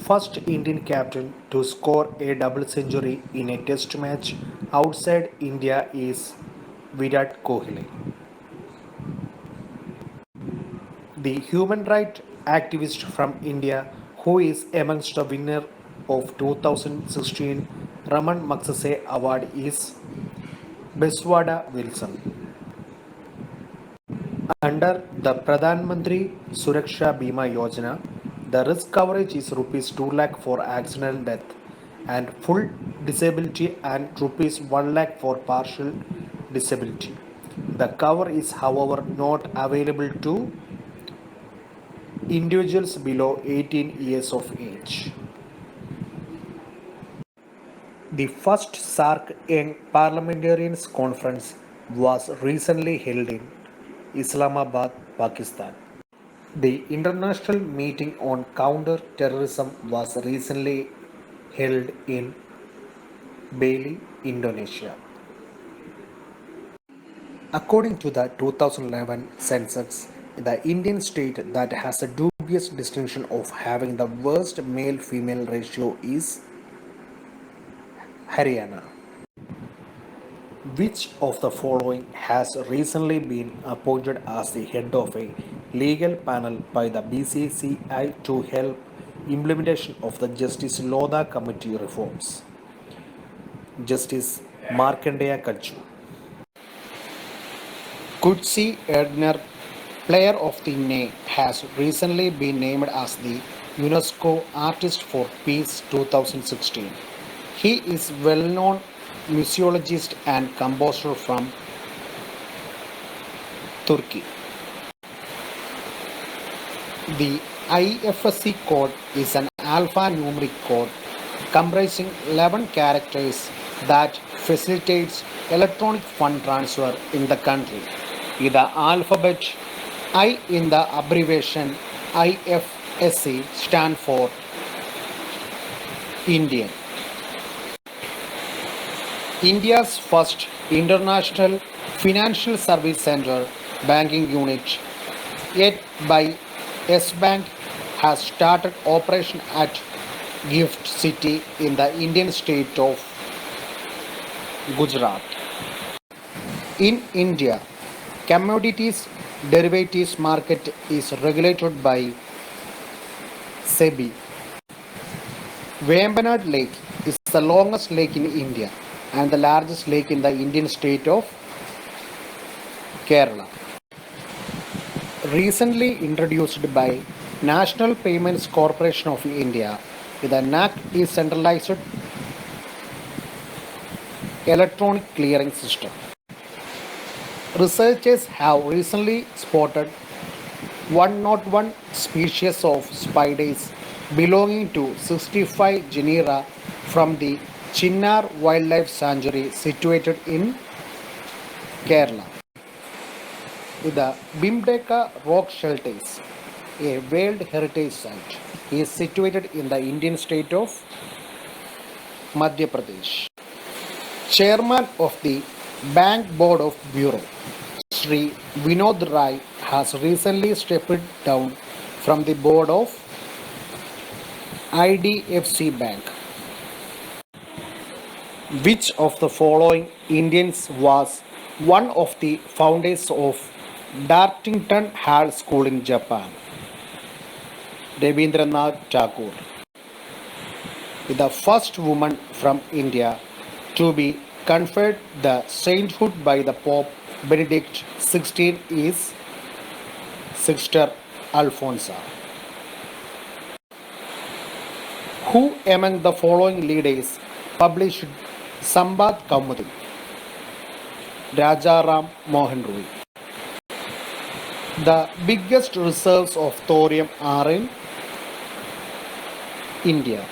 first Indian captain to score a double century in a test match outside India is Virat Kohli. The human rights activist from India who is amongst the winner of 2016 Raman Magsaysay Award is Beswada Wilson. Under the Pradhan Mantri Suraksha Bima Yojana, the risk coverage is rupees 2 lakh for accidental death and full disability and rupees 1 lakh for partial disability. The cover is however not available to individuals below 18 years of age. The first SAARC Young Parliamentarians Conference was recently held in Islamabad, Pakistan. The international meeting on counter-terrorism was recently held in Bali, Indonesia. According to the 2011 census, the Indian state that has a dubious distinction of having the worst male-female ratio is Haryana. Which of the following has recently been appointed as the head of a legal panel by the BCCI to help implementation of the Justice Lodha Committee reforms? Justice Markandeya Kachhu. Kutsi Erdner, Player of the Day, has recently been named as the UNESCO Artist for Peace 2016. He is well-known museologist and composer from Turkey. The IFSC code is an alphanumeric code comprising 11 characters that facilitates electronic fund transfer in the country. The alphabet I in the abbreviation IFSC stand for Indian. India's first international financial service center banking unit, yet by Yes Bank, has started operation at Gift City in the Indian state of Gujarat. In India, commodities derivatives market is regulated by SEBI. Vembanad Lake is the longest lake in India and the largest lake in the Indian state of Kerala. Recently introduced by National Payments Corporation of India, the NAC is centralized electronic clearing system. Researchers have recently spotted 101 species of spiders belonging to 65 genera from the Chinnar Wildlife Sanctuary situated in Kerala. The Bhimbetka Rock Shelters, a World Heritage Site, is situated in the Indian state of Madhya Pradesh. Chairman of the Bank Board of Bureau, Sri Vinod Rai, has recently stepped down from the board of IDFC Bank. Which of the following Indians was one of the founders of Dartington Hall School in Japan? Rabindranath Tagore. The first woman from India to be conferred the sainthood by the Pope Benedict XVI is Sister Alfonsa. Who among the following leaders published Sambad Kaumudi? Rajaram Mohan Roy. The biggest reserves of thorium are in India.